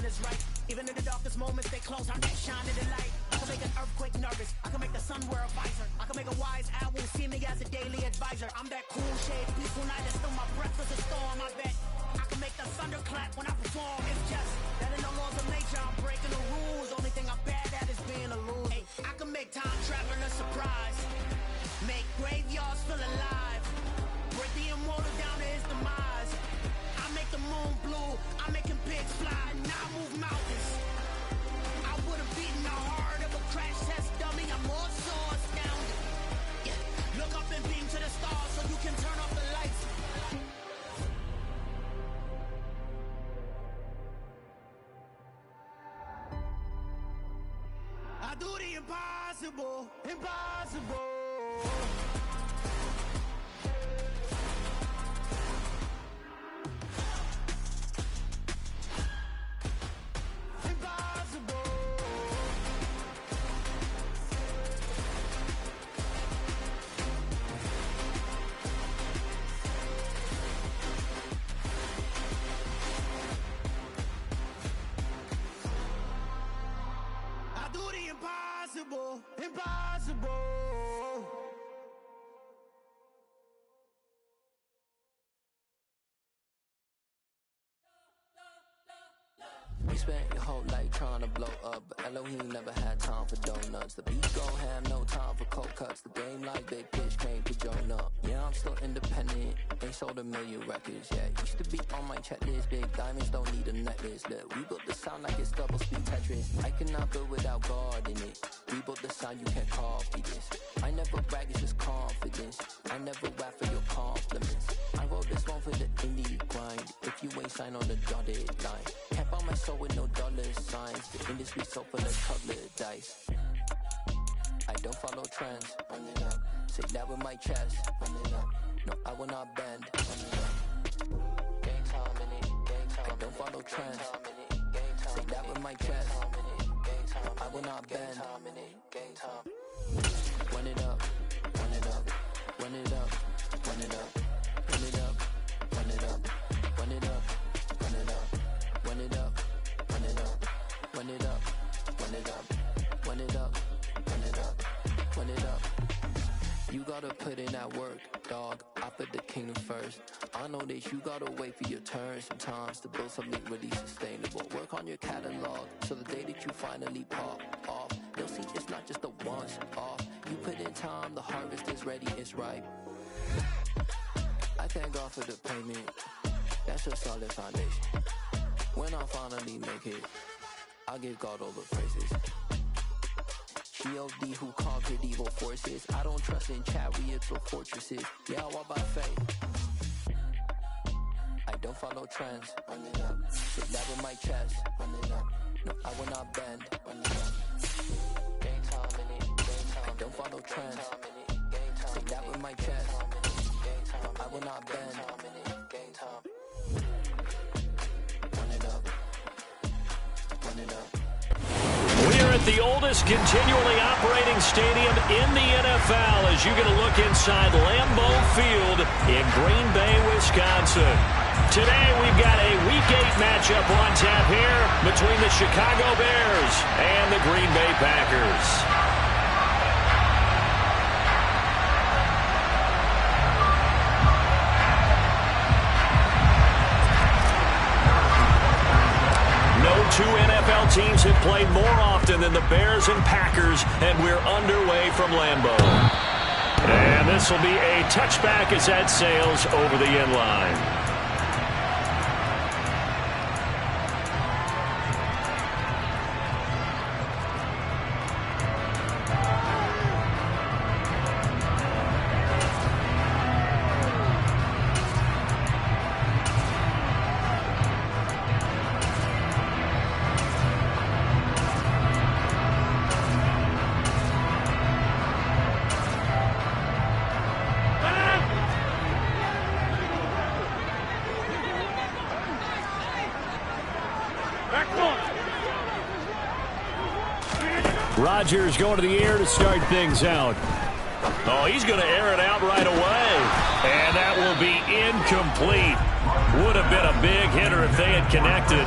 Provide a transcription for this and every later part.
is right. Even in the darkest moments, they close, I get shine in the light. I can make an earthquake nervous, I can make the sun wear a visor. I can make a wise owl see me as a daily advisor. I'm that cool shade, peaceful night, and still my breath is a storm, I bet. I can make the thunder clap when I perform. It's just that in the laws of nature, I'm breaking the rules. Only thing I'm bad at is being a loser. Hey, I can make time travel a surprise. Make graveyards feel alive. Break the immortal down to his demise. I make the moon blue, I'm making pigs fly. Now I move mountains. I would have beaten the heart of a crash test dummy. I'm more so astounded. Yeah. Look up and beam to the stars so you can turn off the lights. I do the impossible, impossible. Impossible, impossible. You spent your whole life trying to blow up, but Elohim never had time for donuts. The beat go ham, no time for cold cuts. The game like big fish came to join up. Yeah, I'm still independent, ain't sold a million records yet. Used to be on my checklist, big diamonds don't need a necklace. Look, we built the sound like it's double speed Tetris. I cannot build without God in it. We built the sound, you can't copy this. I never brag, it's just confidence. I never rap for your compliments. I wrote this one for the indie grind. If you ain't signed on the dotted line, can't buy my soul with no dollar signs. The industry so full of colored dice. I don't follow trends. Run it up. Say that with my chest. Run it up. No, I will not bend. Run it up. Gang time in it. Gang time. I don't follow trends. Say that with my chest. No, I will not bend. Gang time. Run it up. Run it up. Run it up. Run it up. Run it up. Run it up. Run it up. Run it up. Run it up. Run it up. Run it up. Run it up. Run it up. Run it up. Run it up. You gotta put in that work, dog. I put the kingdom first. I know that you gotta wait for your turn sometimes to build something really sustainable. Work on your catalog so the day that you finally pop off, you'll see it's not just a once off. You put in time, the harvest is ready, it's ripe. I thank God for the payment. That's a solid foundation. When I finally make it, I'll give God all the praises. G.O.D. who conquered evil forces. I don't trust in chariots or fortresses. Yeah, I walk by faith. I don't follow trends. Run it up. Sit that with my chest. Run it up. No, I will not bend. Run it up. Gang time in it. Gang time. I don't follow trends. Sit that with my chest. No, I will not bend. Gang time. Run it up. Run it up. We're at the oldest continually operating stadium in the NFL as you get a look inside Lambeau Field in Green Bay, Wisconsin. Today we've got a Week 8 matchup on tap here between the Chicago Bears and the Green Bay Packers. Two NFL teams have played more often than the Bears and Packers, and we're underway from Lambeau. And this will be a touchback as that sails over the end line. Rodgers going to the air to start things out. Oh, he's going to air it out right away. And that will be incomplete. Would have been a big hitter if they had connected.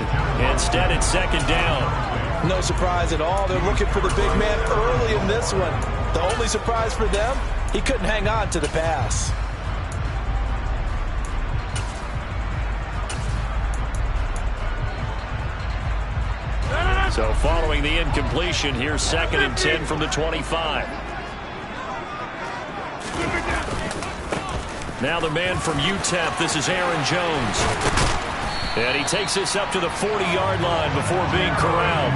Instead, it's second down. No surprise at all. They're looking for the big man early in this one. The only surprise for them, he couldn't hang on to the pass. So following the incompletion, here's 2nd and 10 from the 25. Now the man from UTEP, this is Aaron Jones. And he takes this up to the 40-yard line before being corralled.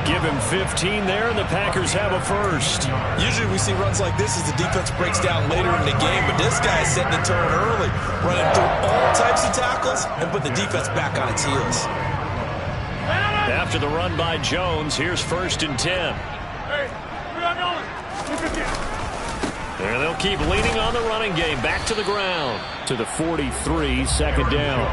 Give him 15 there, and the Packers have a first. Usually we see runs like this as the defense breaks down later in the game, but this guy is setting the tone early, running through all types of tackles and put the defense back on its heels. After the run by Jones, here's 1st and 10. There they'll keep leaning on the running game. Back to the ground. To the 43, 2nd down.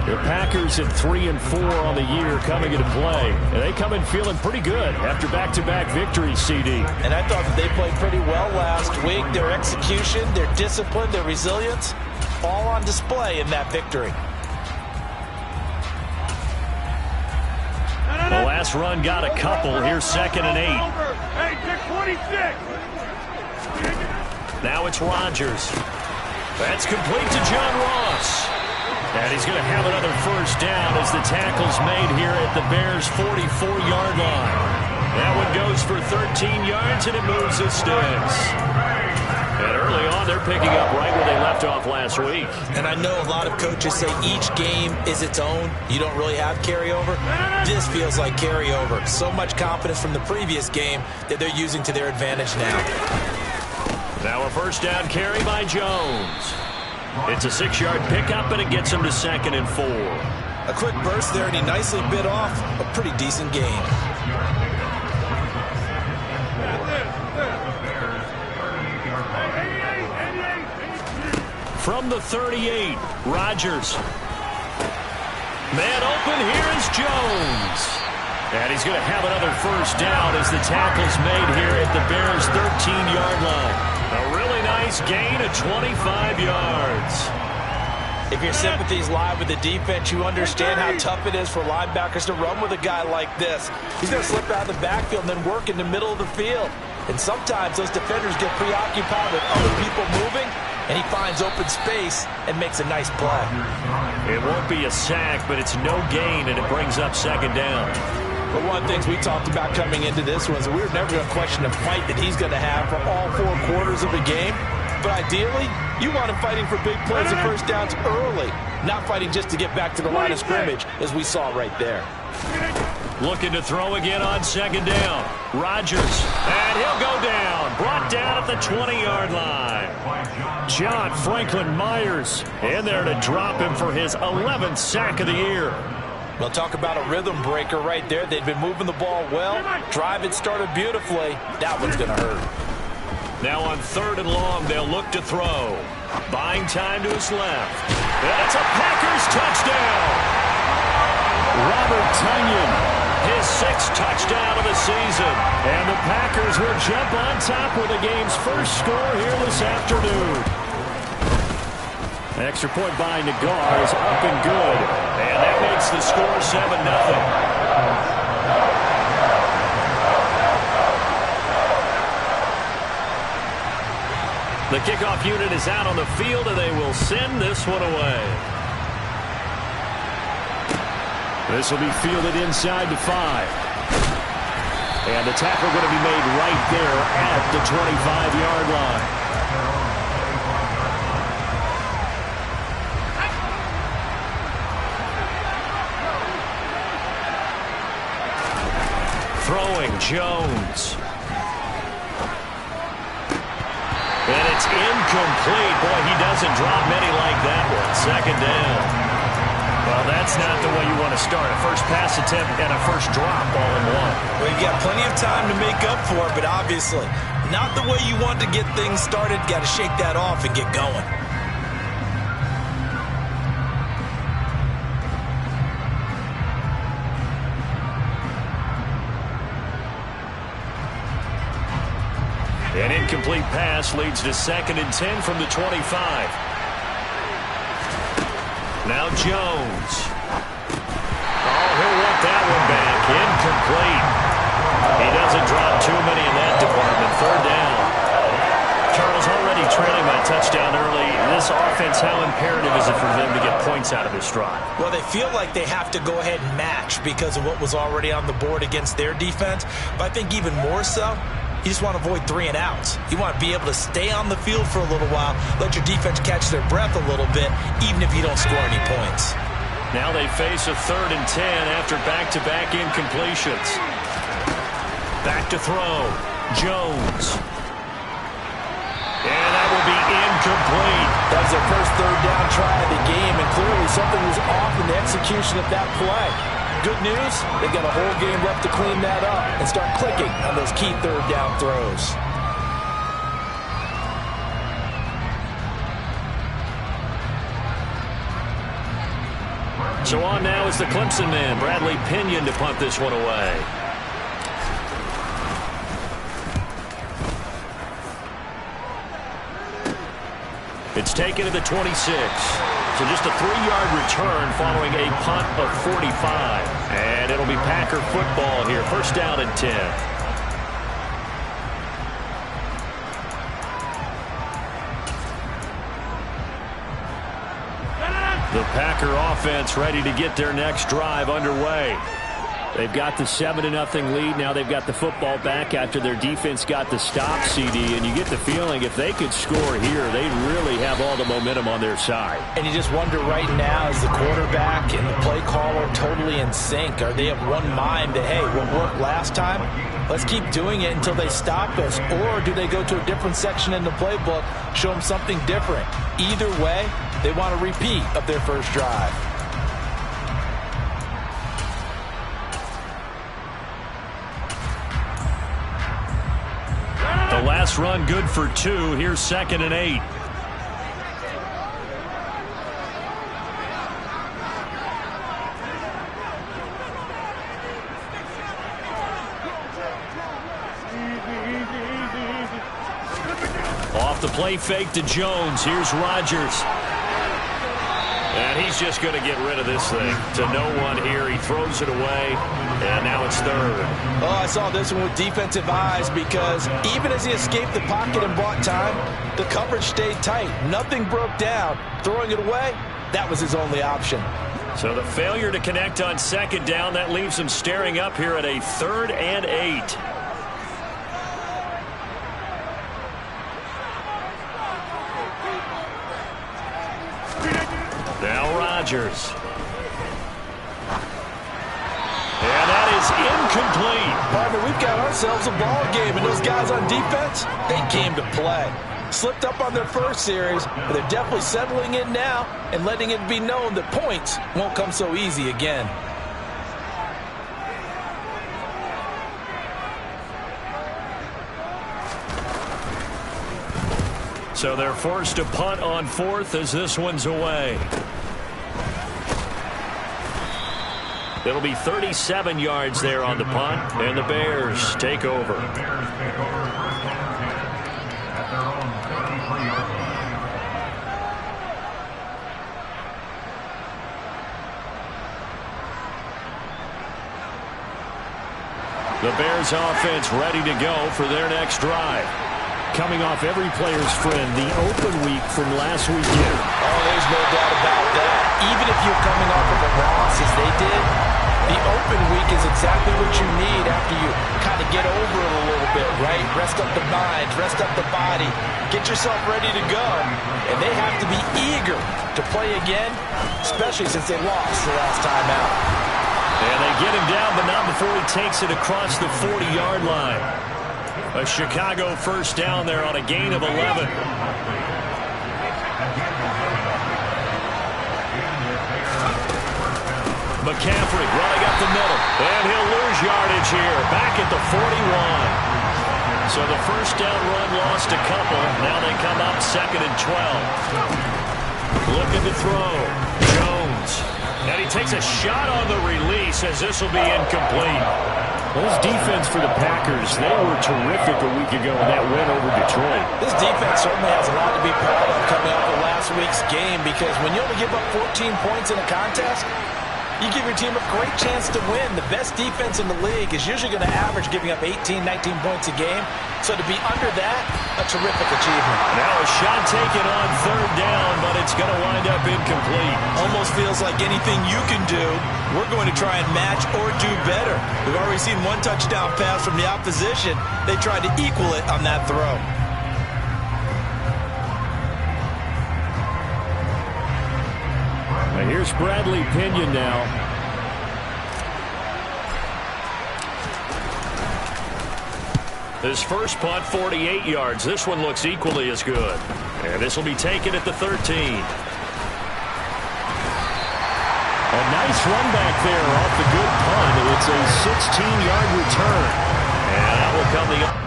The Packers at 3 and 4 on the year coming into play. And they come in feeling pretty good after back-to-back victories, CD. And I thought that they played pretty well last week. Their execution, their discipline, their resilience, all on display in that victory. The last run got a couple. Here's 2nd and 8. Hey, pick 26. Now it's Rodgers. That's complete to John Ross. And he's going to have another first down as the tackle's made here at the Bears' 44-yard line. That one goes for 13 yards, and it moves the sticks. And early on, they're picking up right where they left off last week. And I know a lot of coaches say each game is its own. You don't really have carryover. This feels like carryover. So much confidence from the previous game that they're using to their advantage now. Now a first down carry by Jones. It's a 6-yard pickup, and it gets him to 2nd and 4. A quick burst there, and he nicely bit off a pretty decent gain. From the 38, Rodgers. Man open, here is Jones. And he's going to have another first down as the tackle's made here at the Bears' 13-yard line. A really nice gain of 25 yards. If your sympathies lie with the defense, you understand how tough it is for linebackers to run with a guy like this. He's going to slip out of the backfield and then work in the middle of the field. And sometimes those defenders get preoccupied with other people moving, and he finds open space and makes a nice play. It won't be a sack, but it's no gain, and it brings up 2nd down. But one of the things we talked about coming into this was we were never going to question the fight that he's going to have for all 4 quarters of a game. But ideally, you want him fighting for big plays and first downs early, not fighting just to get back to the line of scrimmage, as we saw right there. Looking to throw again on 2nd down. Rodgers, and he'll go down. Brought down at the 20-yard line. John Franklin Myers in there to drop him for his 11th sack of the year. Well, talk about a rhythm breaker right there. They've been moving the ball well. Drive it started beautifully. That one's going to hurt. Now on 3rd and long, they'll look to throw. Buying time to his left. That's a Packers touchdown. Robert Tonyan, his 6th touchdown of the season. And the Packers will jump on top with the game's first score here this afternoon. Extra point by Nagar is up and good. And that makes the score 7-0. The kickoff unit is out on the field, and they will send this one away. This will be fielded inside the 5. And the tackle going to be made right there at the 25-yard line. Throwing Jones. And it's incomplete. Boy, he doesn't drop many like that one. 2nd down. Well, that's not the way you want to start. A first pass attempt and a first drop all in one. Well, you got plenty of time to make up for it, but obviously not the way you want to get things started. Got to shake that off and get going. An incomplete pass leads to 2nd and 10 from the 25. Now Jones. Oh, he'll want that one back. Incomplete. He doesn't drop too many in that department. 3rd down. Charles, already trailing by touchdown early. This offense, how imperative is it for them to get points out of this drive? Well, they feel like they have to go ahead and match because of what was already on the board against their defense. But I think even more so, you just want to avoid 3 and outs. You want to be able to stay on the field for a little while, let your defense catch their breath a little bit, even if you don't score any points. Now they face a 3rd and 10 after back-to-back incompletions. Back to throw. Jones. And that will be incomplete. That was their first 3rd down try of the game, and clearly something was off in the execution of that play. Good news, they've got a whole game left to clean that up and start clicking on those key 3rd down throws. So on now is the Clemson man, Bradley Pinion, to punt this one away. It's taken to the 26. So just a 3-yard return following a punt of 45. And it'll be Packer football here. 1st down and 10. The Packer offense ready to get their next drive underway. They've got the 7-0 lead. Now they've got the football back after their defense got the stop, CD. And you get the feeling if they could score here, they'd really have all the momentum on their side. And you just wonder right now, is the quarterback and the play caller totally in sync? Are they of one mind that, hey, what worked last time, let's keep doing it until they stop us? Or do they go to a different section in the playbook, show them something different? Either way, they want a repeat of their first drive. The last run good for 2. Here's 2nd and 8. Off the play fake to Jones. Here's Rodgers. And he's just going to get rid of this thing to no one here. He throws it away, and now it's 3rd. Oh, I saw this one with defensive eyes because even as he escaped the pocket and bought time, the coverage stayed tight. Nothing broke down. Throwing it away, that was his only option. So the failure to connect on 2nd down, that leaves him staring up here at a 3rd and 8. Now Rodgers. And that is incomplete. Partner, we've got ourselves a ball game, and those guys on defense, they came to play. Slipped up on their first series, but they're definitely settling in now and letting it be known that points won't come so easy again. So they're forced to punt on 4th as this one's away. It'll be 37 yards there on the punt, and the Bears take over. The Bears offense ready to go for their next drive. Coming off every player's friend, the open week from last weekend. Oh, there's no doubt about that. Even if you're coming off of a loss as they did, the open week is exactly what you need after you kind of get over it a little bit, right? Rest up the mind, rest up the body, get yourself ready to go. And they have to be eager to play again, especially since they lost the last time out. And they get him down, but not before he takes it across the 40-yard line. A Chicago first down there on a gain of 11. McCaffrey running up the middle. And he'll lose yardage here. Back at the 41. So the first down run lost a couple. Now they come up 2nd and 12. Looking to throw. Jones. And he takes a shot on the release. says this will be incomplete. Well, this defense for the Packers, they were terrific a week ago in that win over Detroit. This defense certainly has a lot to be proud of coming off of last week's game, because when you only give up 14 points in a contest, you give your team a great chance to win. The best defense in the league is usually going to average giving up 18, 19 points a game. So to be under that, a terrific achievement. Now a shot taken on third down, but it's going to wind up incomplete. Almost feels like anything you can do, we're going to try and match or do better. We've already seen one touchdown pass from the opposition. They tried to equal it on that throw. Now here's Bradley Pinion now. His first punt, 48 yards. This one looks equally as good. And this will be taken at the 13. A nice run back there off the good punt. It's a 16-yard return. And that will come the...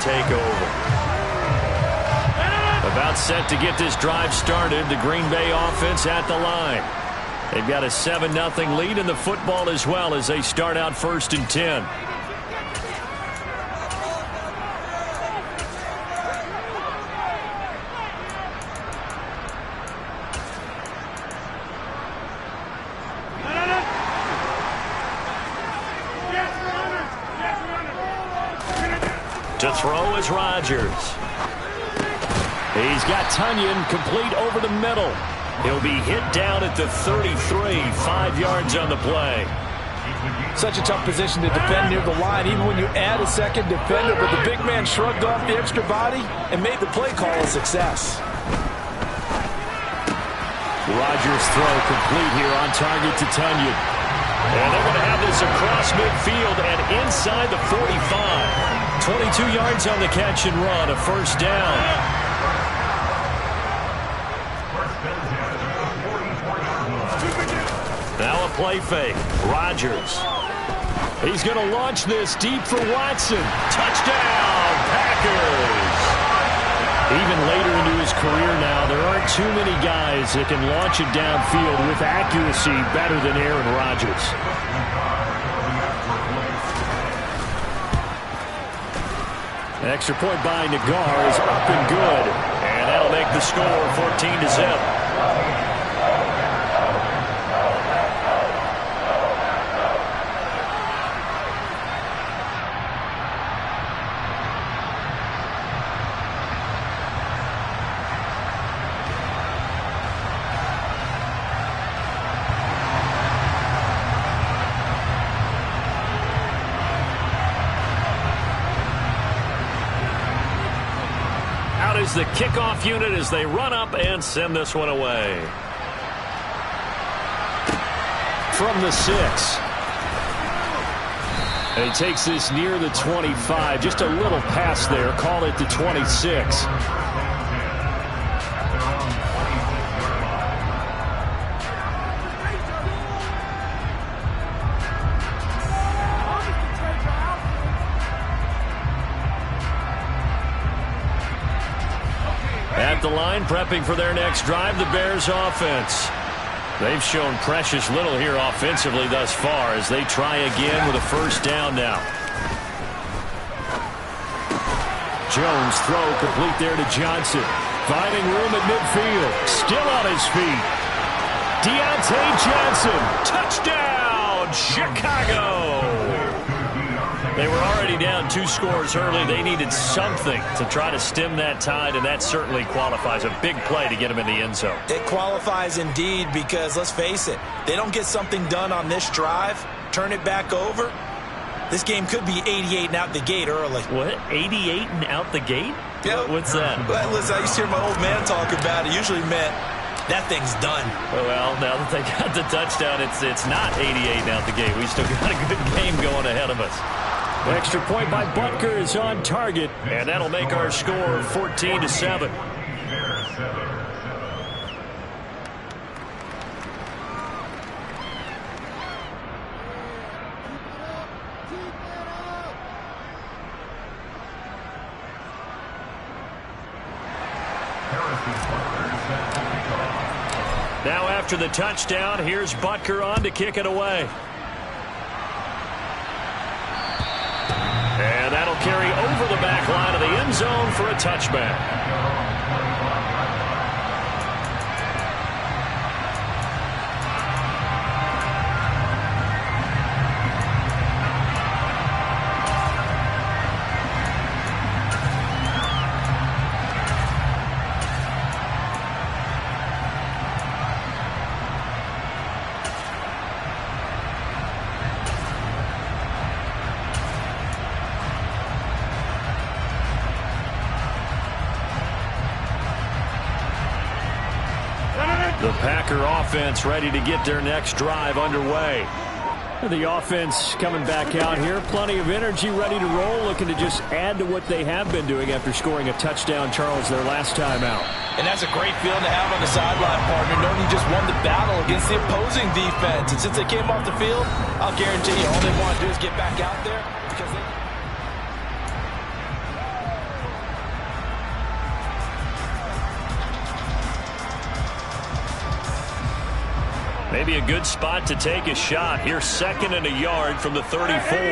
take over. About set to get this drive started. The Green Bay offense at the line. They've got a 7-0 lead in the football as well as they start out 1st and 10. To throw is Rodgers. He's got Tonyan complete over the middle. He'll be hit down at the 33, 5 yards on the play. Such a tough position to defend near the line, even when you add a second defender, but the big man shrugged off the extra body and made the play call a success. Rodgers throw complete here on target to Tonyan. And they're going to have this across midfield and inside the 45. 22 yards on the catch and run, a 1st down. Now a play fake. Rodgers. He's going to launch this deep for Watson. Touchdown, Packers. Even later into his career now, there aren't too many guys that can launch it downfield with accuracy better than Aaron Rodgers. Extra point by Nagar is up and good. And that'll make the score 14-0. Is the kickoff unit as they run up and send this one away. From the 6. And he takes this near the 25. Just a little pass there. Call it the 26. At the line, prepping for their next drive, the Bears offense. They've shown precious little here offensively thus far as they try again with a 1st down now. Jones throw complete there to Johnson. Finding room at midfield. Still on his feet. Deontay Johnson. Touchdown, Chicago. They were already down 2 scores early. They needed something to try to stem that tide, and that certainly qualifies. A big play to get them in the end zone. It qualifies indeed because, let's face it, they don't get something done on this drive, turn it back over, this game could be 88 and out the gate early. What? 88 and out the gate? Yep. What's that? Well, listen, I used to hear my old man talk about it. Usually meant that thing's done. Well, now that they got the touchdown, it's not 88 and out the gate. We still got a good game going ahead of us. Extra point by Butker is on target, and that'll make our score 14-7. Now after the touchdown, here's Butker on to kick it away. And that'll carry over the back line of the end zone for a touchback. The Packer offense ready to get their next drive underway. The offense coming back out here. Plenty of energy, ready to roll, looking to just add to what they have been doing after scoring a touchdown, Charles, their last time out. And that's a great feeling to have on the sideline, partner, knowing you just won the battle against the opposing defense. And since they came off the field, I'll guarantee you all they want to do is get back out there because they... Maybe a good spot to take a shot. Here's 2nd and a yard from the 34. Over.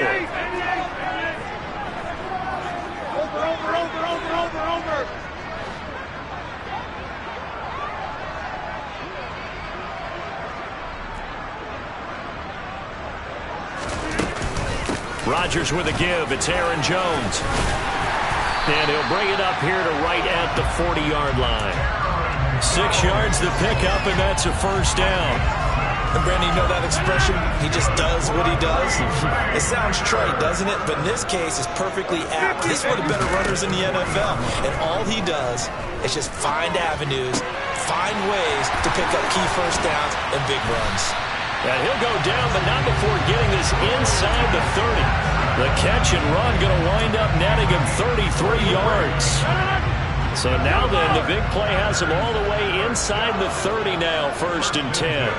Rodgers with a give. It's Aaron Jones. And he'll bring it up here to right at the 40-yard line. 6 yards to pick up, and that's a first down. And Brandon, you know that expression, he just does what he does? It sounds trite, doesn't it? But in this case, it's perfectly apt. He's one of the better runners in the NFL. And all he does is just find avenues, find ways to pick up key first downs and big runs. And he'll go down, but not before getting this inside the 30. The catch and run going to wind up netting him 33 yards. So now then, the big play has him all the way inside the 30 now, 1st and 10.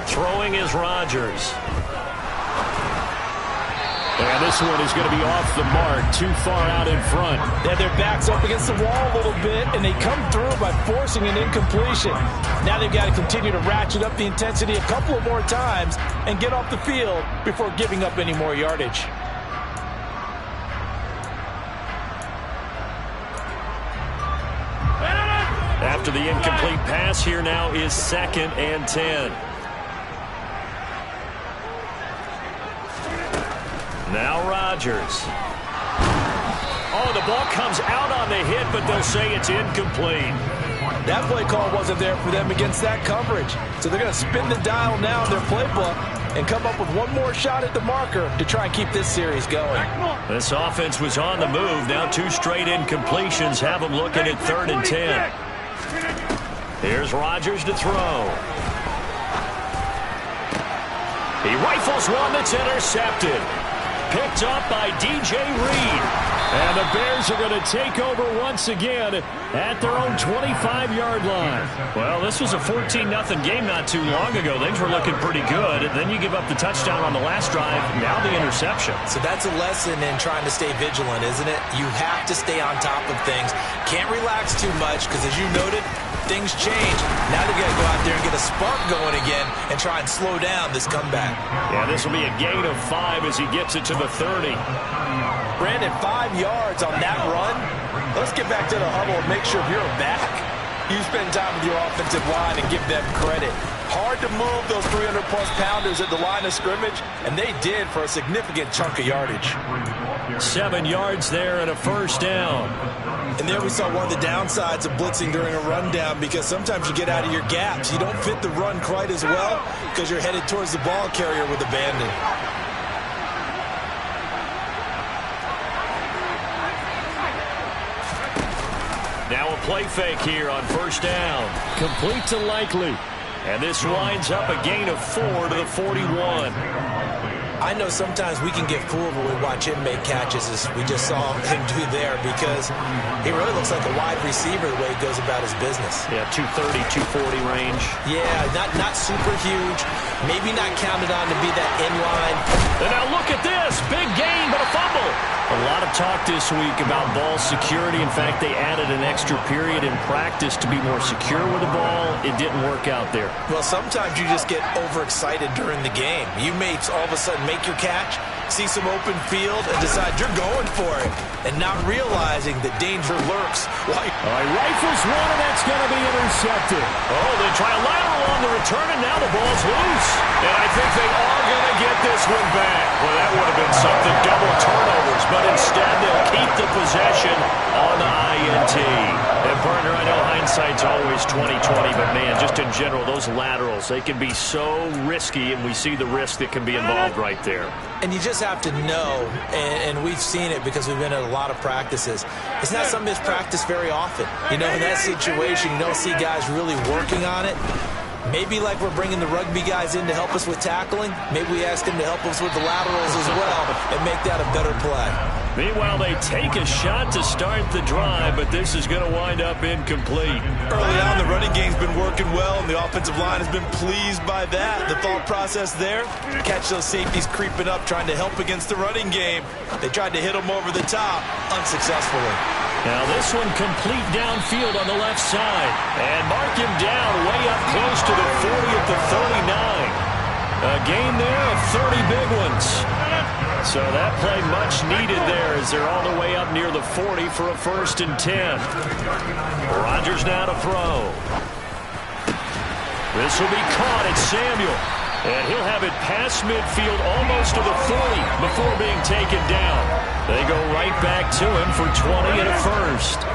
Throwing is Rodgers. And this one is going to be off the mark, too far out in front. Yeah, their back's up against the wall a little bit, and they come through by forcing an incompletion. Now they've got to continue to ratchet up the intensity a couple of more times and get off the field before giving up any more yardage. After the incomplete pass, here now is 2nd and 10. Now Rodgers. Oh, the ball comes out on the hit, but they'll say it's incomplete. That play call wasn't there for them against that coverage. So they're going to spin the dial now in their playbook and come up with one more shot at the marker to try and keep this series going. This offense was on the move. Now 2 straight incompletions have them looking at 3rd and 10. Here's Rodgers to throw. He rifles one that's intercepted. Picked up by DJ Reed. And the Bears are going to take over once again at their own 25-yard line. Well, this was a 14-0 game not too long ago. Things were looking pretty good. And then you give up the touchdown on the last drive. Now the interception. So that's a lesson in trying to stay vigilant, isn't it? You have to stay on top of things. Can't relax too much because, as you noted, things change. Now they've got to go out there and get a spark going again and try and slow down this comeback. Yeah, this will be a gain of 5 as he gets it to the 30. Brandon, 5 yards on that run. Let's get back to the huddle and make sure you're back. You spend time with your offensive line and give them credit. Hard to move those 300-plus pounders at the line of scrimmage, and they did for a significant chunk of yardage. 7 yards there and a first down. And there we saw one of the downsides of blitzing during a rundown, because sometimes you get out of your gaps. You don't fit the run quite as well because you're headed towards the ball carrier with abandon. Now a play fake here on first down. Complete to Likely. And this winds up a gain of 4 to the 41. I know sometimes we can get fooled when we watch him make catches, as we just saw him do there, because he really looks like a wide receiver the way he goes about his business. Yeah, 230, 240 range. Yeah, not super huge. Maybe not counted on to be that inline. And now look at this. Big gain, but a fumble. A lot of talk this week about ball security. In fact, they added an extra period in practice to be more secure with the ball. It didn't work out there. Well, sometimes you just get overexcited during the game. You may all of a sudden make your catch, see some open field, and decide you're going for it, and not realizing that danger lurks. Like, rifles one, and that's going to be intercepted. Oh, they try a lateral on the return, and now the ball's loose. And I think they are going to get this one back. Well, that would have been something, double turnovers, but instead they'll keep the possession on the INT. And partner, I know hindsight's always 20/20, but man, just in general, those laterals, they can be so risky, and we see the risk that can be involved right there. And you just have to know, and we've seen it because we've been at a lot of practices, it's not something that's practiced very often. You know, in that situation, you don't see guys really working on it. Maybe like we're bringing the rugby guys in to help us with tackling, maybe we ask them to help us with the laterals as well and make that a better play. Meanwhile, they take a shot to start the drive, but this is going to wind up incomplete. Early on, the running game's been working well, and the offensive line has been pleased by that. The thought process there, catch those safeties creeping up, trying to help against the running game. They tried to hit them over the top, unsuccessfully. Now this one complete downfield on the left side. And mark him down way up close to the 40 at the 39. A gain there of 30 big ones. So that play much needed there as they're all the way up near the 40 for a 1st and 10. Rodgers now to throw. This will be caught at Samuel. And he'll have it past midfield almost to the 40 before being taken down. They go right back to him for 20 and a 1st.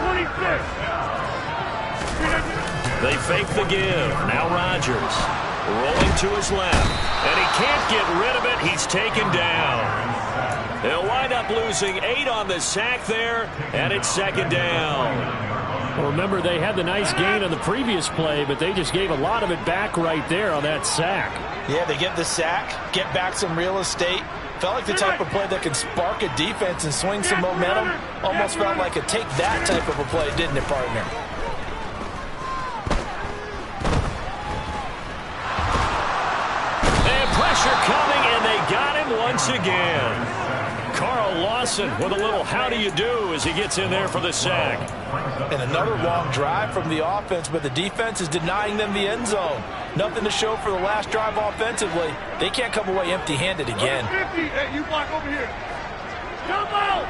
26. They fake the give. Now Rodgers rolling to his left. And he can't get rid of it. He's taken down. They'll wind up losing 8 on the sack there. And it's 2nd down. Well, remember, they had the nice gain on the previous play, but they just gave a lot of it back right there on that sack. Yeah, they get the sack, get back some real estate. Felt like the type of play that can spark a defense and swing some momentum. Almost felt like a take that type of a play, didn't it, partner? And pressure coming, and they got him once again. Carl Lawson with a little how do you do as he gets in there for the sack. And another long drive from the offense, but the defense is denying them the end zone. Nothing to show for the last drive offensively. They can't come away empty-handed again. 50. Hey, you block over here. Come out!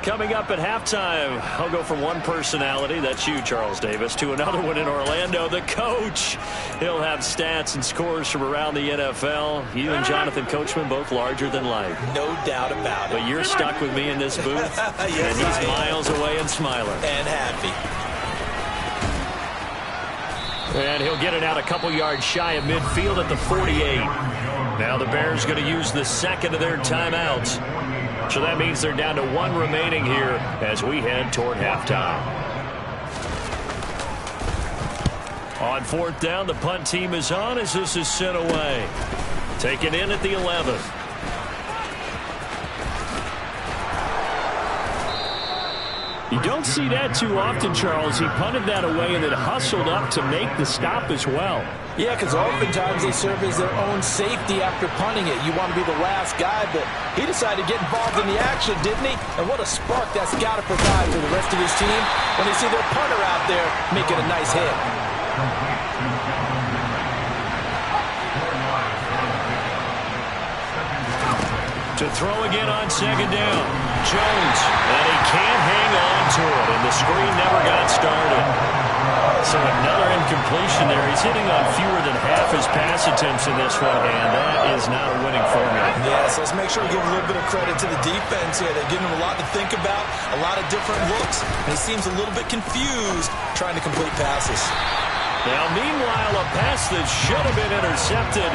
Coming up at halftime, I'll go from one personality, that's you, Charles Davis, to another one in Orlando, the coach. He'll have stats and scores from around the NFL. You and Jonathan Coachman, both larger than life. No doubt about it. But you're stuck with me in this booth, Yes, and he's miles away and smiling. And happy. And he'll get it out a couple yards shy of midfield at the 48. Now the Bears going to use the second of their timeouts. So that means they're down to 1 remaining here as we head toward halftime. On 4th down, the punt team is on as this is sent away. Taken in at the 11th. You don't see that too often, Charles. He punted that away and then hustled up to make the stop as well. Yeah, because oftentimes they serve as their own safety after punting it. You want to be the last guy, but he decided to get involved in the action, didn't he? And what a spark that's got to provide for the rest of his team when they see their punter out there making a nice hit. To throw again on second down. Jones, and he can't hang on to it, and the screen never got started. So another incompletion there. He's hitting on fewer than half his pass attempts in this one, and that is not a winning formula. Yeah, so let's make sure we give a little bit of credit to the defense here. They're giving him a lot to think about, a lot of different looks, and he seems a little bit confused trying to complete passes. Now, meanwhile, a pass that should have been intercepted,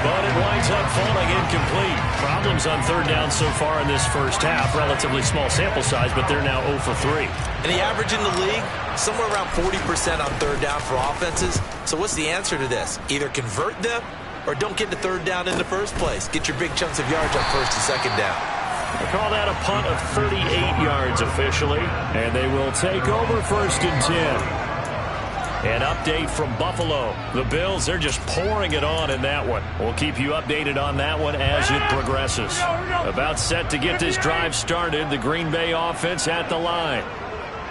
but it winds up falling incomplete. Problems on third down so far in this first half. Relatively small sample size, but they're now 0 for 3. And the average in the league, somewhere around 40% on third down for offenses. So what's the answer to this? Either convert them or don't get the third down in the first place. Get your big chunks of yards on first and second down. They call that a punt of 38 yards officially, and they will take over first and 10. An update from Buffalo. The Bills, they're just pouring it on in that one. We'll keep you updated on that one as it progresses. About set to get this drive started, the Green Bay offense at the line.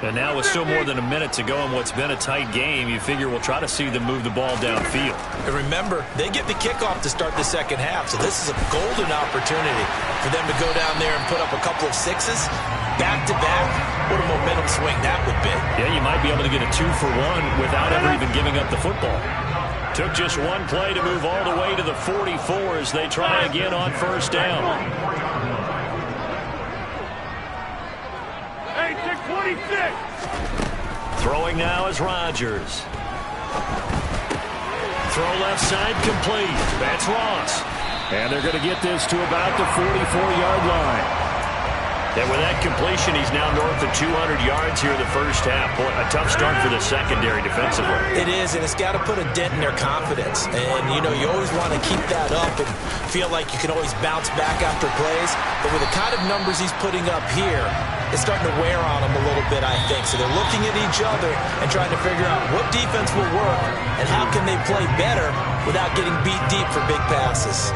And now with still more than a minute to go in what's been a tight game, you figure we'll try to see them move the ball downfield. And remember, they get the kickoff to start the second half, so this is a golden opportunity for them to go down there and put up a couple of sixes back-to-back. What a momentum swing that would be. Yeah, you might be able to get a 2-for-1 without ever even giving up the football. Took just one play to move all the way to the 44 as they try again on first down. Hey, 26. Throwing now is Rodgers. Throw left side complete. That's Ross. And they're going to get this to about the 44-yard line. And with that completion, he's now north of 200 yards here in the first half. Boy, a tough start for the secondary defensively. It is, and it's got to put a dent in their confidence. And, you know, you always want to keep that up and feel like you can always bounce back after plays. But with the kind of numbers he's putting up here, it's starting to wear on them a little bit, I think. So they're looking at each other and trying to figure out what defense will work and how can they play better without getting beat deep for big passes.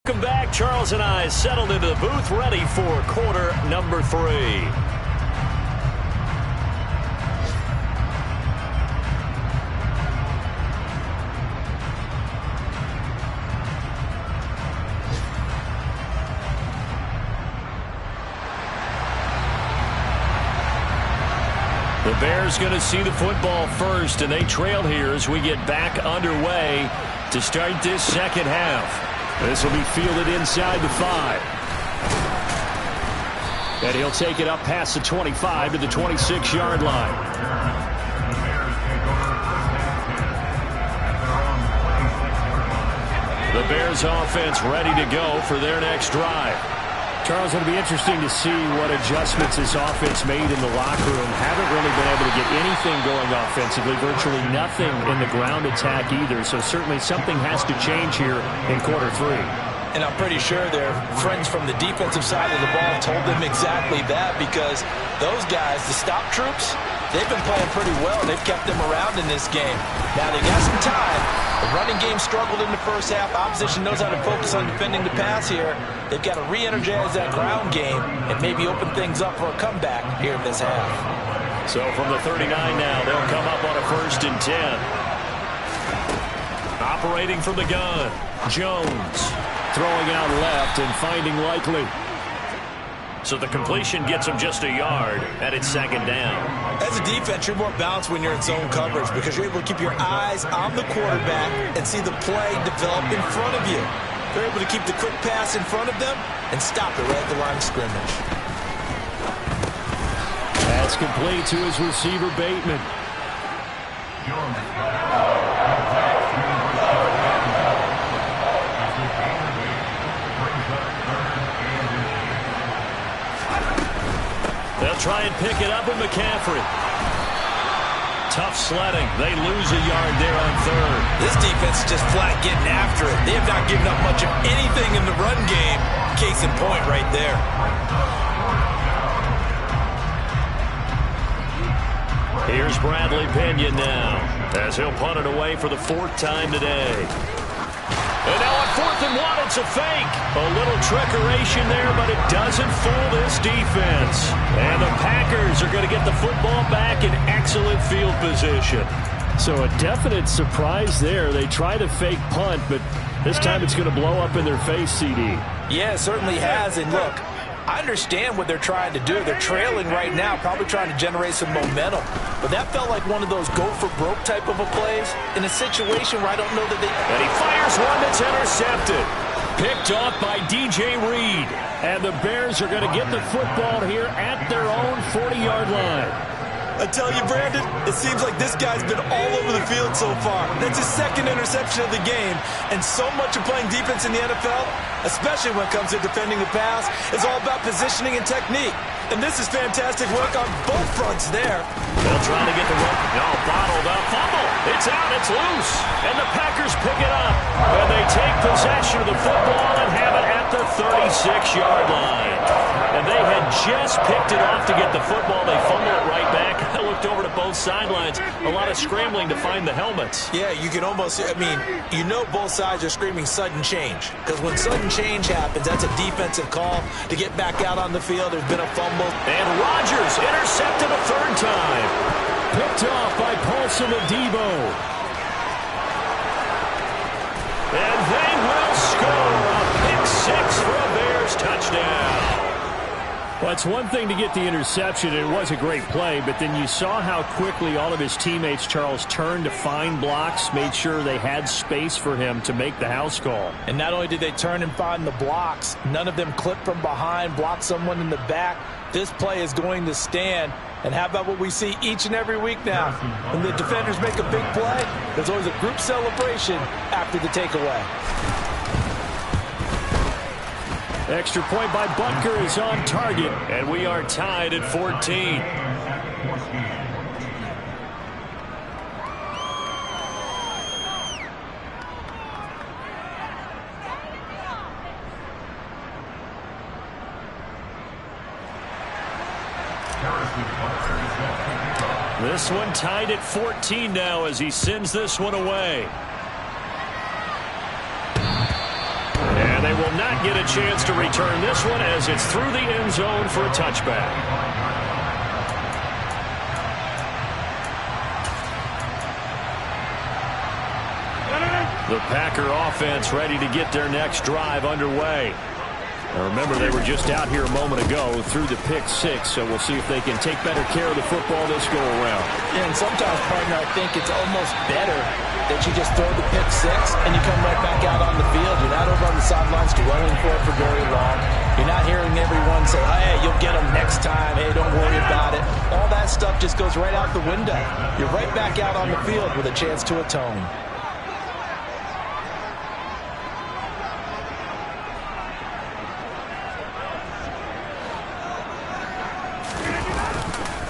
Welcome back. Charles and I settled into the booth, ready for quarter number 3. The Bears going to see the football first, and they trail here as we get back underway to start this second half. This will be fielded inside the 5. And he'll take it up past the 25 to the 26-yard line. The Bears offense ready to go for their next drive. Charles, it'll be interesting to see what adjustments this offense made in the locker room. Haven't really been able to get anything going offensively, virtually nothing in the ground attack either. So certainly something has to change here in quarter 3. And I'm pretty sure their friends from the defensive side of the ball told them exactly that, because those guys, the stop troops, they've been playing pretty well. They've kept them around in this game. Now they got some time. The running game struggled in the first half. Opposition knows how to focus on defending the pass here. They've got to re-energize that ground game and maybe open things up for a comeback here in this half. So from the 39 now, they'll come up on a first and 10. Operating from the gun, Jones. Throwing out left and finding Likely. So the completion gets him just a yard, and it's second down. As a defense, you're more balanced when you're in zone coverage because you're able to keep your eyes on the quarterback and see the play develop in front of you. They're able to keep the quick pass in front of them and stop it right at the line of scrimmage. That's complete to his receiver, Bateman. They'll try and pick it up with McCaffrey. tough sledding. They lose a yard there on third. This defense is just flat getting after it. They have not given up much of anything in the run game. Case in point right there. Here's Bradley Pinion now, as he'll punt it away for the 4th time today. And now on 4th and 1, it's a fake. A little trickeration there, but it doesn't fool this defense. And the Packers are going to get the football back in excellent field position. So a definite surprise there. They try the fake punt, but this time it's going to blow up in their face, CD. Yeah, it certainly has. And look, I understand what they're trying to do. They're trailing right now, probably trying to generate some momentum. But that felt like one of those go-for-broke type of a plays in a situation where I don't know that they... And he fires one that's intercepted. Picked off by DJ Reed. And the Bears are going to get the football here at their own 40-yard line. I tell you, Brandon, it seems like this guy's been all over the field so far. That's his 2nd interception of the game. And so much of playing defense in the NFL, especially when it comes to defending the pass, is all about positioning and technique. And this is fantastic work on both fronts there. They'll try to get the run. No, bottled up. Fumble. It's out. It's loose. And the Packers pick it up. And they take possession of the football and have it at the 36-yard line. And they had just picked it off to get the football. They fumble it right back. I looked over to both sidelines. A lot of scrambling to find the helmets. Yeah, you can almost, you know both sides are screaming sudden change. Because when sudden change happens, that's a defensive call to get back out on the field. There's been a fumble. And Rodgers intercepted a 3rd time. Picked off by Paulson Adebo. And they will score a pick 6 for a Bears touchdown. Well, it's one thing to get the interception, and it was a great play, but then you saw how quickly all of his teammates, Charles, turned to find blocks, made sure they had space for him to make the house call. And not only did they turn and find the blocks, none of them clipped from behind, blocked someone in the back. This play is going to stand. And how about what we see each and every week now? When the defenders make a big play, there's always a group celebration after the takeaway. Extra point by Butker is on target. And we are tied at 14. This one tied at 14 now as he sends this one away. And they will not get a chance to return this one as it's through the end zone for a touchback. The Packer offense ready to get their next drive underway. Now remember, they were just out here a moment ago through the pick 6, so we'll see if they can take better care of the football this go-around. Yeah, and sometimes, partner, I think it's almost better that you just throw the pick 6 and you come right back out on the field. You're not over on the sidelines dwelling for it for very long. You're not hearing everyone say, hey, you'll get them next time. Hey, don't worry about it. All that stuff just goes right out the window. You're right back out on the field with a chance to atone.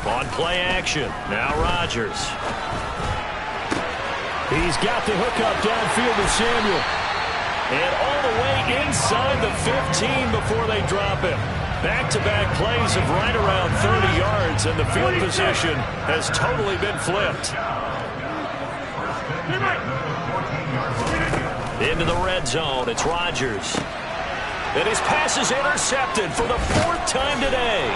On play action, now Rodgers. He's got the hookup downfield to Samuel. And all the way inside the 15 before they drop him. Back-to-back plays of right around 30 yards, and the field position has totally been flipped. Into the red zone, it's Rodgers. And his pass is intercepted for the 4th time today.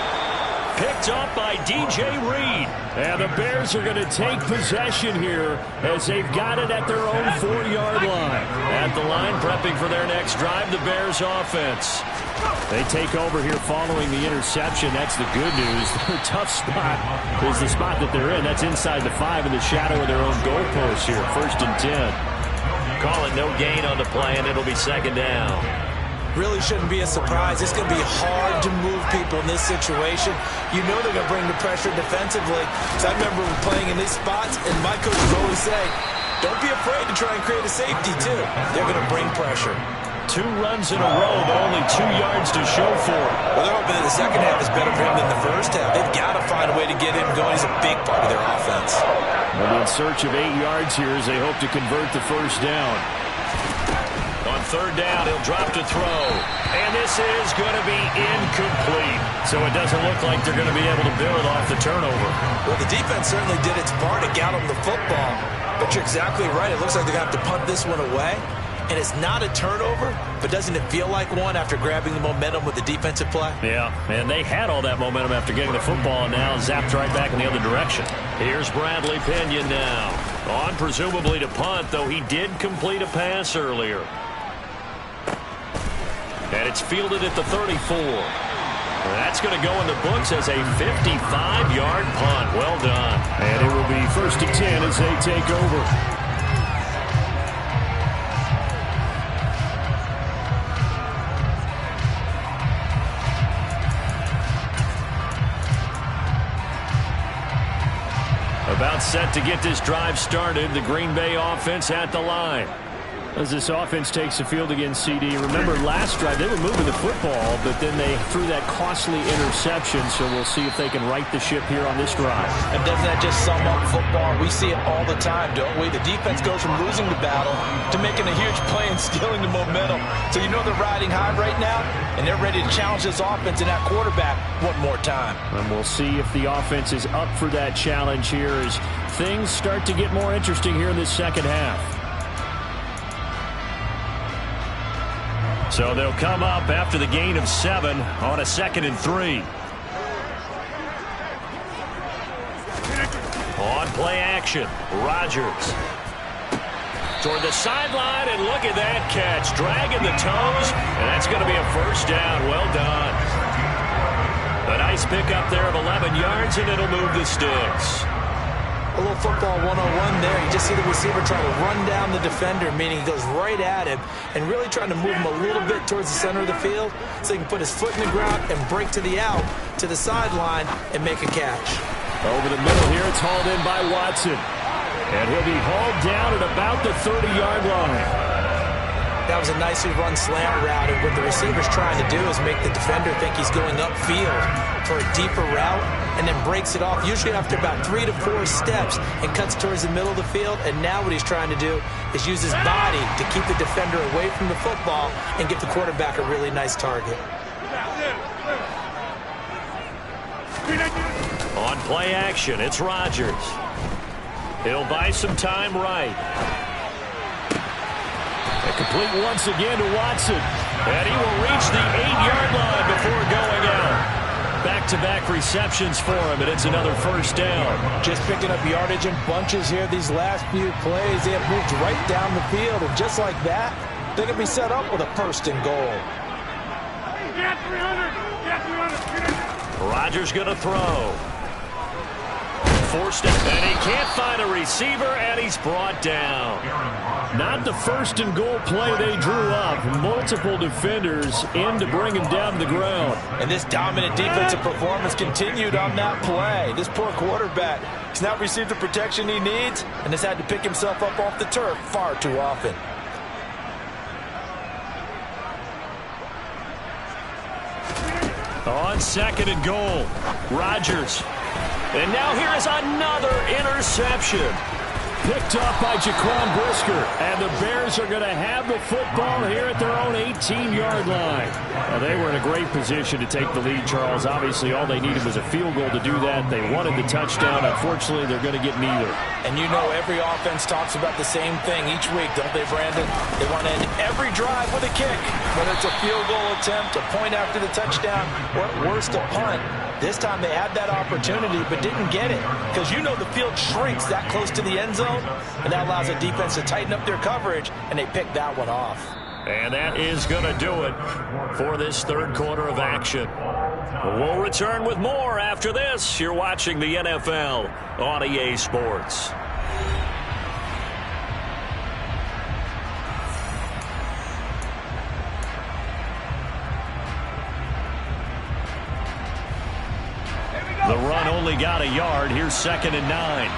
Picked up by DJ Reed. And the Bears are going to take possession here as they've got it at their own 4-yard line. At the line, prepping for their next drive, the Bears offense. They take over here following the interception. That's the good news. Their tough spot is the spot that they're in. That's inside the 5 in the shadow of their own goalpost here. 1st and 10. Call it no gain on the play, and it'll be 2nd down. Really shouldn't be a surprise. It's going to be hard to move people in this situation. You know they're going to bring the pressure defensively. So I remember playing in these spots, and my coaches always say, don't be afraid to try and create a safety, too. They're going to bring pressure. 2 runs in a row, but only 2 yards to show for it. Well, they're hoping that the second half is better for him than the first half. They've got to find a way to get him going. He's a big part of their offense. They'll be in search of 8 yards here as they hope to convert the first down. On third down, he'll drop to throw. And this is going to be incomplete. So it doesn't look like they're going to be able to build off the turnover. Well, the defense certainly did its part to get them the football. But you're exactly right. It looks like they're going to have to punt this one away. And it's not a turnover, but doesn't it feel like one after grabbing the momentum with the defensive play? Yeah, and they had all that momentum after getting the football, and now zapped right back in the other direction. Here's Bradley Pinion now. On presumably to punt, though he did complete a pass earlier. And it's fielded at the 34. That's going to go in the books as a 55-yard punt. Well done. And it will be 1st and 10 as they take over. About set to get this drive started. The Green Bay offense at the line. As this offense takes the field against CD. Remember last drive they were moving the football, but then they threw that costly interception. So we'll see if they can right the ship here on this drive. And doesn't that just sum up football? We see it all the time, don't we? The defense goes from losing the battle to making a huge play and stealing the momentum. So you know they're riding high right now, and they're ready to challenge this offense and that quarterback one more time. And we'll see if the offense is up for that challenge here as things start to get more interesting here in this second half. So they'll come up after the gain of 7 on a 2nd and 3. On play action, Rodgers. Toward the sideline, and look at that catch. Dragging the toes, and that's going to be a first down. Well done. A nice pickup there of 11 yards, and it'll move the sticks. A little football 101 there. You just see the receiver trying to run down the defender, meaning he goes right at him and really trying to move him a little bit towards the center of the field so he can put his foot in the ground and break to the out, to the sideline, and make a catch. Over the middle here, it's hauled in by Watson. And he'll be hauled down at about the 30-yard line. That was a nicely run slant route, and what the receiver's trying to do is make the defender think he's going upfield for a deeper route and then breaks it off, usually after about 3 to 4 steps, and cuts towards the middle of the field. And now what he's trying to do is use his body to keep the defender away from the football and give the quarterback a really nice target. On play action, it's Rodgers. He'll buy some time right. Complete once again to Watson. And he will reach the 8-yard line before going out. Back-to-back receptions for him, and it's another first down. Just picking up yardage in bunches here these last few plays. They have moved right down the field, and just like that, they're going to be set up with a 1st and goal. Get 300! Rodgers going to throw. Forced it, and he can't find a receiver, and he's brought down. Not the 1st and goal play they drew up. Multiple defenders in to bring him down to the ground. And this dominant defensive performance continued on that play. This poor quarterback has not received the protection he needs and has had to pick himself up off the turf far too often. On 2nd and goal, Rodgers. And now here is another interception. Picked off by Jaquan Brisker. And the Bears are going to have the football here at their own 18-yard line. Well, they were in a great position to take the lead, Charles. Obviously, all they needed was a field goal to do that. They wanted the touchdown. Unfortunately, they're going to get neither. And you know every offense talks about the same thing each week, don't they, Brandon? They want to end every drive with a kick. Whether it's a field goal attempt, a point after the touchdown, or at worst, a punt. This time they had that opportunity but didn't get it because you know the field shrinks that close to the end zone, and that allows the defense to tighten up their coverage, and they picked that one off. And that is going to do it for this 3rd quarter of action. We'll return with more after this. You're watching the NFL on EA Sports. The run only got a yard. Here's 2nd and 9.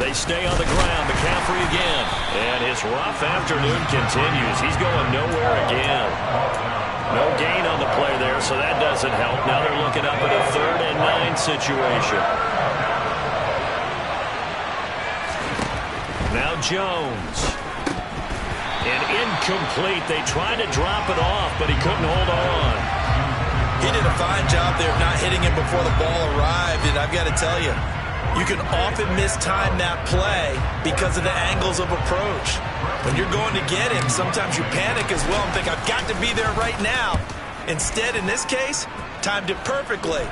They stay on the ground. McCaffrey again. And his rough afternoon continues. He's going nowhere again. No gain on the play there, so that doesn't help. Now they're looking up at a 3rd and 9 situation. Now Jones. And incomplete. They tried to drop it off, but he couldn't hold on. He did a fine job there of not hitting him before the ball arrived, and I've got to tell you, you can often mistime that play because of the angles of approach. When you're going to get him, sometimes you panic as well and think, I've got to be there right now. Instead, in this case, timed it perfectly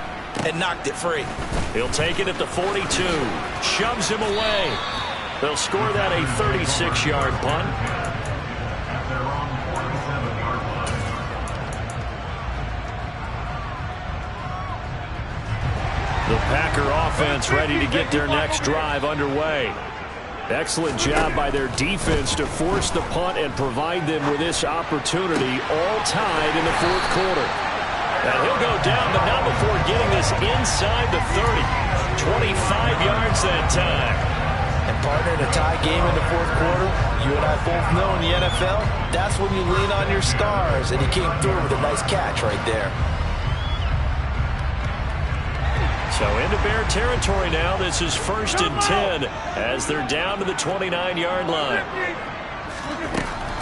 and knocked it free. He'll take it at the 42. Shoves him away. They'll score that a 36-yard punt. The Packer offense ready to get their next drive underway. Excellent job by their defense to force the punt and provide them with this opportunity, all tied in the fourth quarter. And he'll go down, but not before getting this inside the 30. 25 yards that time. And partner, in a tie game in the fourth quarter, you and I both know in the NFL, that's when you lean on your stars, and he came through with a nice catch right there. So into Bear territory now. This is 1st and 10 as they're down to the 29-yard line.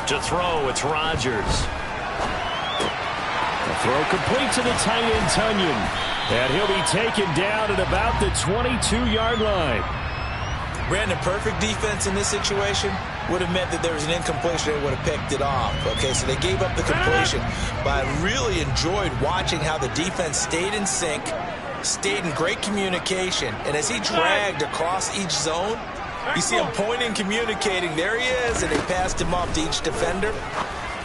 To throw, it's Rodgers. The throw complete to the tight end, Tunyon. And he'll be taken down at about the 22-yard line. Brandon, perfect defense in this situation would have meant that there was an incompletion. They would have picked it off. Okay, so they gave up the completion. But I really enjoyed watching how the defense stayed in sync, stayed in great communication, and as he dragged across each zone, you see him pointing, communicating. There he is, and they passed him off to each defender.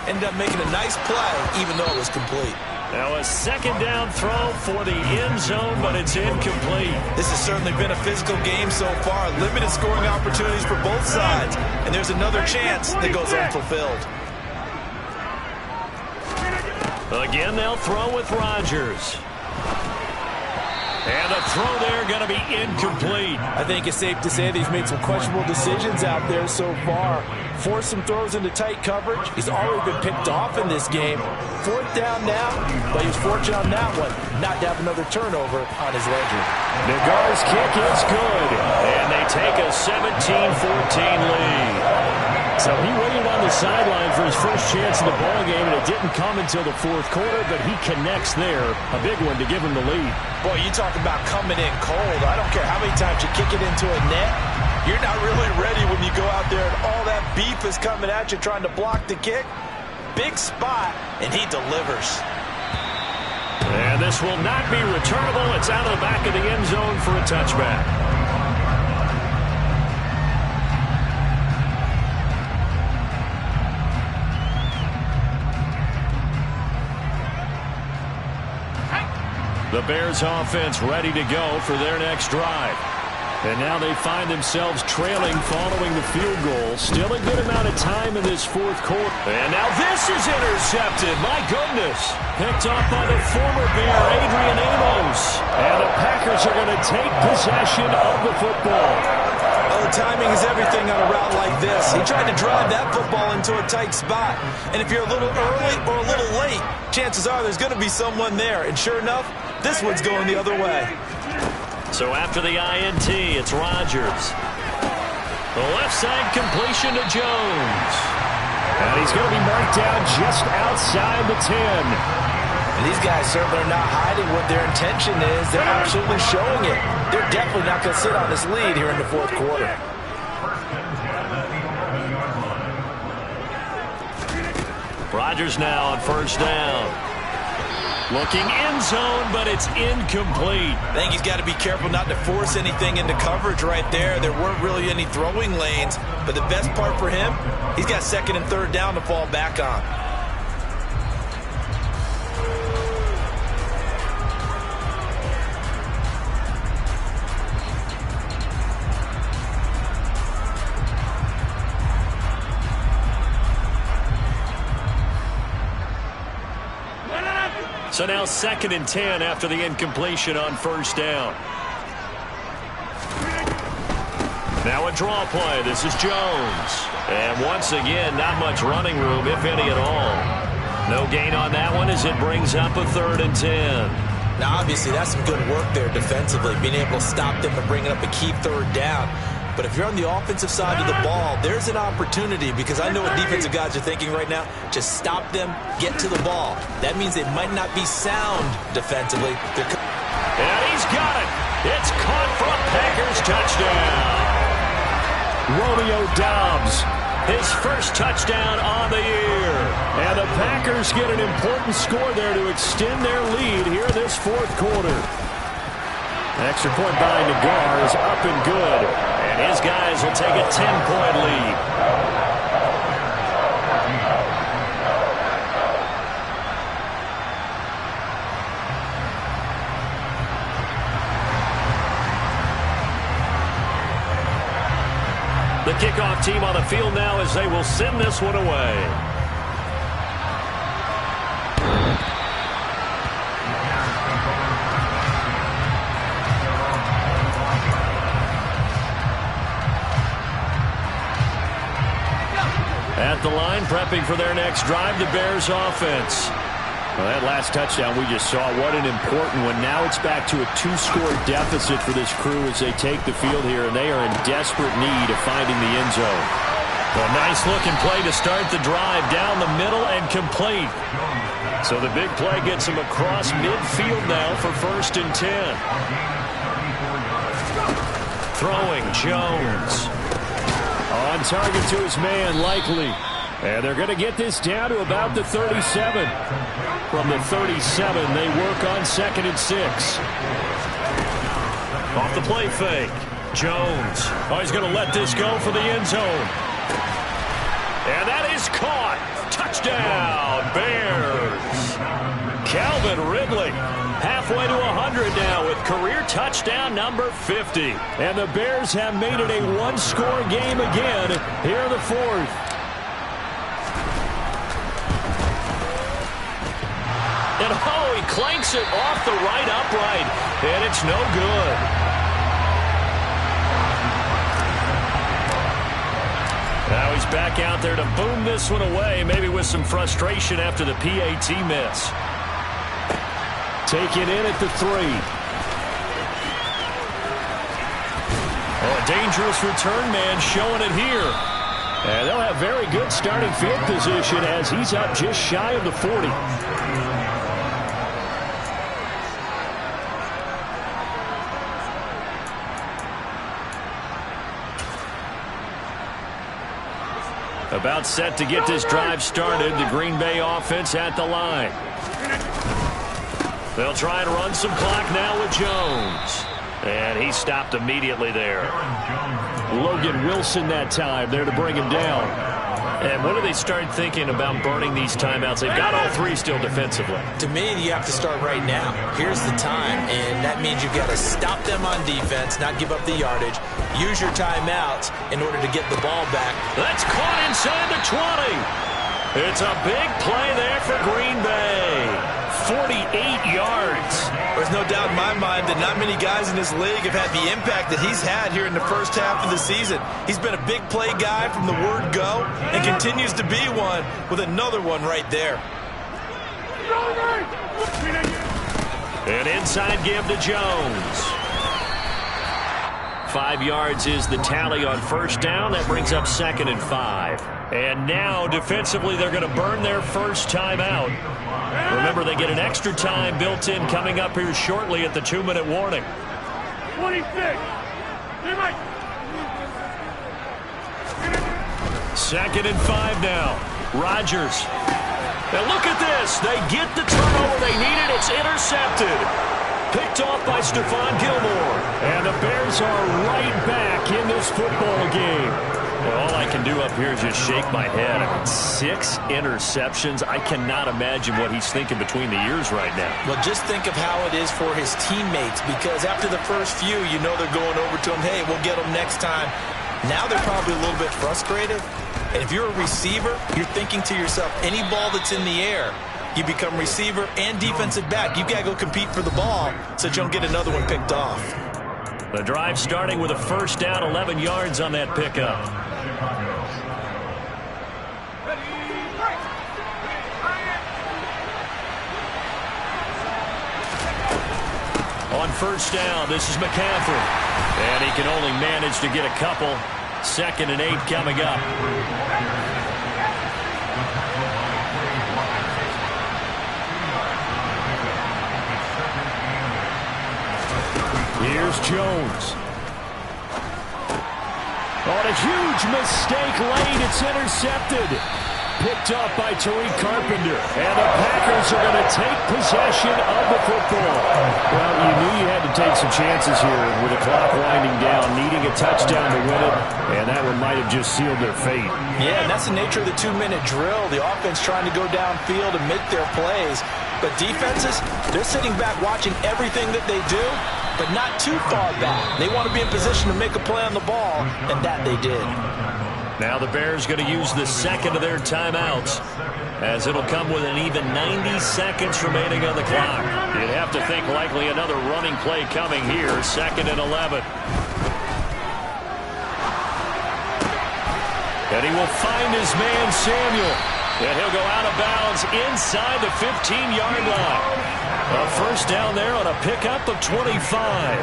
Ended up making a nice play, even though it was complete. Now a second down throw for the end zone, but it's incomplete. This has certainly been a physical game so far. Limited scoring opportunities for both sides, and there's another chance that goes unfulfilled. Again, they'll throw with Rodgers. And a throw there going to be incomplete. I think it's safe to say that he's made some questionable decisions out there so far. Forced some throws into tight coverage. He's already been picked off in this game. 4th down now, but he was fortunate on that one not to have another turnover on his ledger. Nagar's kick is good, and they take a 17-14 lead. So he waited on the sideline for his first chance in the ballgame, and it didn't come until the fourth quarter, but he connects there. A big one to give him the lead. Boy, you talk about coming in cold. I don't care how many times you kick it into a net. You're not really ready when you go out there and all that beef is coming at you trying to block the kick. Big spot, and he delivers. And this will not be returnable. It's out of the back of the end zone for a touchback. The Bears offense ready to go for their next drive. And now they find themselves trailing following the field goal. Still a good amount of time in this fourth quarter. And now this is intercepted. My goodness. Picked off by the former Bear, Adrian Amos. And the Packers are going to take possession of the football. Oh, timing is everything on a route like this. He tried to drive that football into a tight spot. And if you're a little early or a little late, chances are there's going to be someone there. And sure enough, this one's going the other way. So after the INT, it's Rodgers. The left side completion to Jones. And he's going to be marked down just outside the 10. And these guys certainly are not hiding what their intention is. They're absolutely showing it. They're definitely not going to sit on this lead here in the fourth quarter. Rodgers now on first down. Looking end zone, but it's incomplete. I think he's got to be careful not to force anything into coverage right there. There weren't really any throwing lanes, but the best part for him, he's got 2nd and 3rd down to fall back on. So now 2nd and 10 after the incompletion on first down. Now a draw play. This is Jones. And once again, not much running room, if any at all. No gain on that one as it brings up a 3rd and 10. Now, obviously, that's some good work there defensively, being able to stop them and bringing up a key third down. But if you're on the offensive side of the ball, there's an opportunity, because I know what defensive guys are thinking right now. Just stop them, get to the ball. That means they might not be sound defensively. And he's got it. It's caught for a Packers touchdown. Romeo Doubs, his first touchdown on the year. And the Packers get an important score there to extend their lead here this fourth quarter. An extra point by Nagar is up and good. And his guys will take a 10-point lead. The kickoff team on the field now as they will send this one away. At the line, prepping for their next drive, the Bears offense. Well, that last touchdown we just saw, what an important one. Now it's back to a 2-score deficit for this crew as they take the field here, and they are in desperate need of finding the end zone. A nice-looking play to start the drive, down the middle and complete. So the big play gets him across midfield now for 1st and 10. Throwing, Jones. On target to his man, Likely. And they're going to get this down to about the 37. From the 37, they work on 2nd and 6. Off the play fake. Jones. Oh, he's going to let this go for the end zone. And that is caught. Touchdown, Bears. Calvin Ridley. Halfway to 100 now with career touchdown number 50. And the Bears have made it a 1-score game again here in the fourth. And oh, he clanks it off the right upright. And it's no good. Now he's back out there to boom this one away, maybe with some frustration after the PAT miss. Taken in at the 3. Oh, a dangerous return man showing it here. And they'll have very good starting field position as he's up just shy of the 40. About set to get this drive started. The Green Bay offense at the line. They'll try and run some clock now with Jones. And he stopped immediately there. Logan Wilson that time there to bring him down. And when do they start thinking about burning these timeouts? They've got all 3 still defensively. To me, you have to start right now. Here's the time, and that means you've got to stop them on defense, not give up the yardage. Use your timeouts in order to get the ball back. That's caught inside the 20. It's a big play there for Green Bay. 48 yards. There's no doubt in my mind that not many guys in this league have had the impact that he's had here in the first half of the season. He's been a big play guy from the word go and continues to be one with another one right there. An inside give to Jones. 5 yards is the tally on first down. That brings up 2nd and 5. And now defensively they're going to burn their first timeout. Remember, they get an extra time built in coming up here shortly at the 2-minute warning. 26. 2nd and 5 now. Rodgers. Now look at this. They get the turnover they needed. It's intercepted. Picked off by Stephon Gilmore. And the Bears are right back in this football game. Well, all I can do up here is just shake my head. I mean, 6 interceptions. I cannot imagine what he's thinking between the ears right now. Well, just think of how it is for his teammates, because after the first few, you know they're going over to him, hey, we'll get them next time. Now they're probably a little bit frustrated. And if you're a receiver, you're thinking to yourself, any ball that's in the air, you become receiver and defensive back. You've got to go compete for the ball so that you don't get another one picked off. The drive starting with a first down, 11 yards on that pickup. on first down, this is McCaffrey. And he can only manage to get a couple. 2nd and 8 coming up. Here's Jones. On a huge mistake late, it's intercepted. Picked up by Tariq Carpenter. And the Packers are going to take possession of the football. Well, you knew you had to take some chances here with the clock winding down, needing a touchdown to win it, and that one might have just sealed their fate. Yeah, and that's the nature of the 2-minute drill. The offense trying to go downfield and make their plays. But defenses, they're sitting back watching everything that they do, but not too far back. They want to be in position to make a play on the ball, and that they did. Now the Bears going to use the second of their timeouts, as it'll come with an even 90 seconds remaining on the clock. You'd have to think likely another running play coming here, 2nd and 11. And he will find his man Samuel. And he'll go out of bounds inside the 15-yard line. A first down there on a pickup of 25.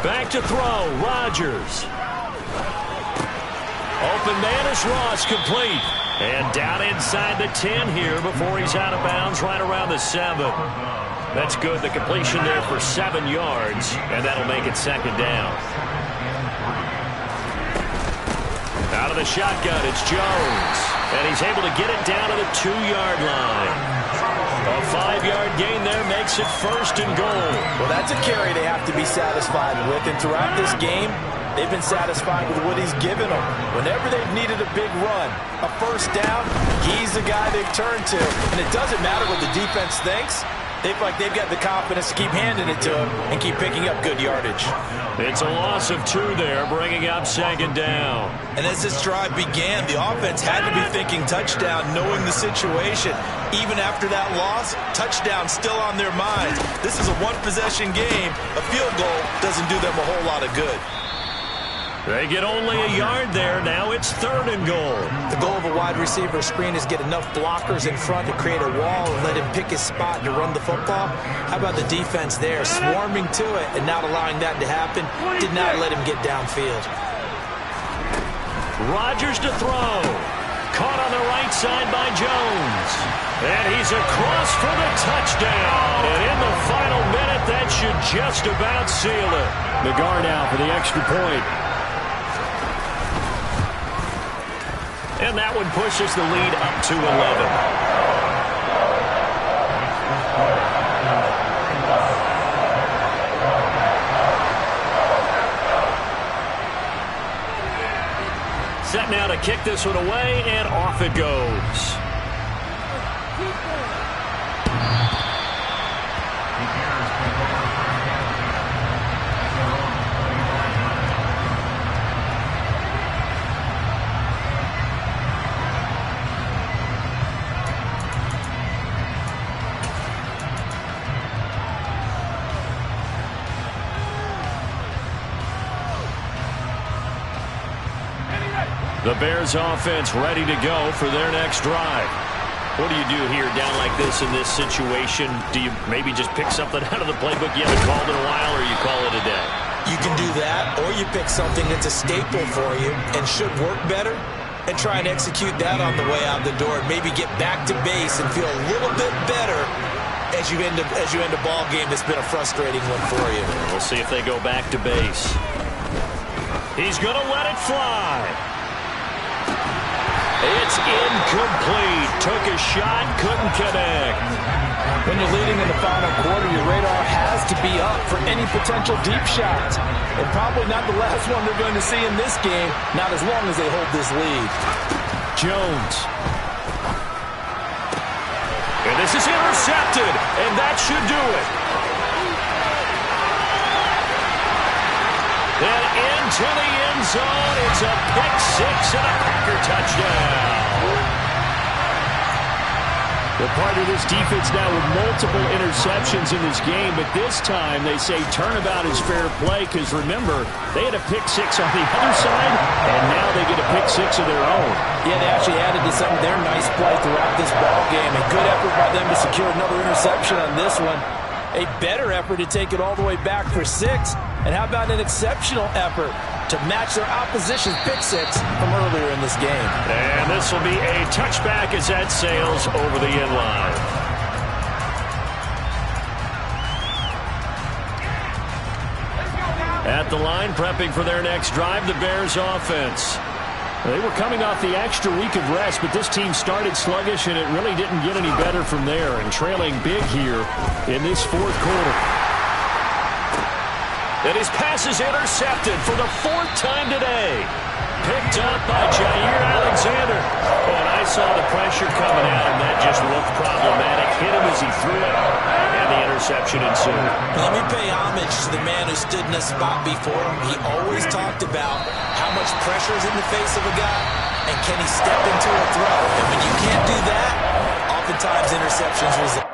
Back to throw, Rodgers. Open man is Ross, complete. And down inside the 10 here before he's out of bounds, right around the 7. That's good, the completion there for 7 yards, and that'll make it 2nd down. Out of the shotgun, it's Jones. And he's able to get it down to the 2-yard line. A 5-yard gain there makes it 1st and goal. Well, that's a carry they have to be satisfied with. And throughout this game, they've been satisfied with what he's given them. Whenever they've needed a big run, a first down, he's the guy they've turned to. And it doesn't matter what the defense thinks. They feel like they've got the confidence to keep handing it to him and keep picking up good yardage. It's a loss of 2 there, bringing up 2nd down. And as this drive began, the offense had to be thinking touchdown, knowing the situation. Even after that loss, touchdown still on their minds. This is a one-possession game. A field goal doesn't do them a whole lot of good. They get only a yard there. Now it's 3rd and goal. The goal of a wide receiver screen is get enough blockers in front to create a wall and let him pick his spot to run the football. How about the defense there, swarming to it and not allowing that to happen? Did not let him get downfield. Rodgers to throw. Caught on the right side by Jones. And he's across for the touchdown. And in the final minute, that should just about seal it. The guard out for the extra point. And that one pushes the lead up to 11. Set now to kick this one away, and off it goes. The Bears offense ready to go for their next drive. What do you do here down like this in this situation? Do you maybe just pick something out of the playbook you haven't called in a while, or you call it a day? You can do that, or you pick something that's a staple for you and should work better and try and execute that on the way out the door and maybe get back to base and feel a little bit better as you end a ball game that's been a frustrating one for you. We'll see if they go back to base. He's going to let it fly. It's incomplete. Took a shot, couldn't connect. When you're leading in the final quarter, your radar has to be up for any potential deep shots. And probably not the last one they're going to see in this game, not as long as they hold this lead. Jones. And this is intercepted, and that should do it. And into the end zone, it's a pick six and a Packer touchdown. They're part of this defense now with multiple interceptions in this game, but this time they say turnabout is fair play because, remember, they had a pick six on the other side, and now they get a pick six of their own. Yeah, they actually added to some of their nice play throughout this ball game. A good effort by them to secure another interception on this one. A better effort to take it all the way back for 6. And how about an exceptional effort to match their opposition's pick six from earlier in this game. And this will be a touchback as that sails over the end line. At the line, prepping for their next drive, the Bears offense. They were coming off the extra week of rest, but this team started sluggish, and it really didn't get any better from there, and trailing big here in this fourth quarter. And his pass is intercepted for the 4th time today. Picked up by Jair Alexander. And I saw the pressure coming at him. That just looked problematic. Hit him as he threw it, and the interception ensued. Let me pay homage to the man who stood in this spot before him. He always talked about how much pressure is in the face of a guy, and can he step into a throw. And when you can't do that, oftentimes interceptions result.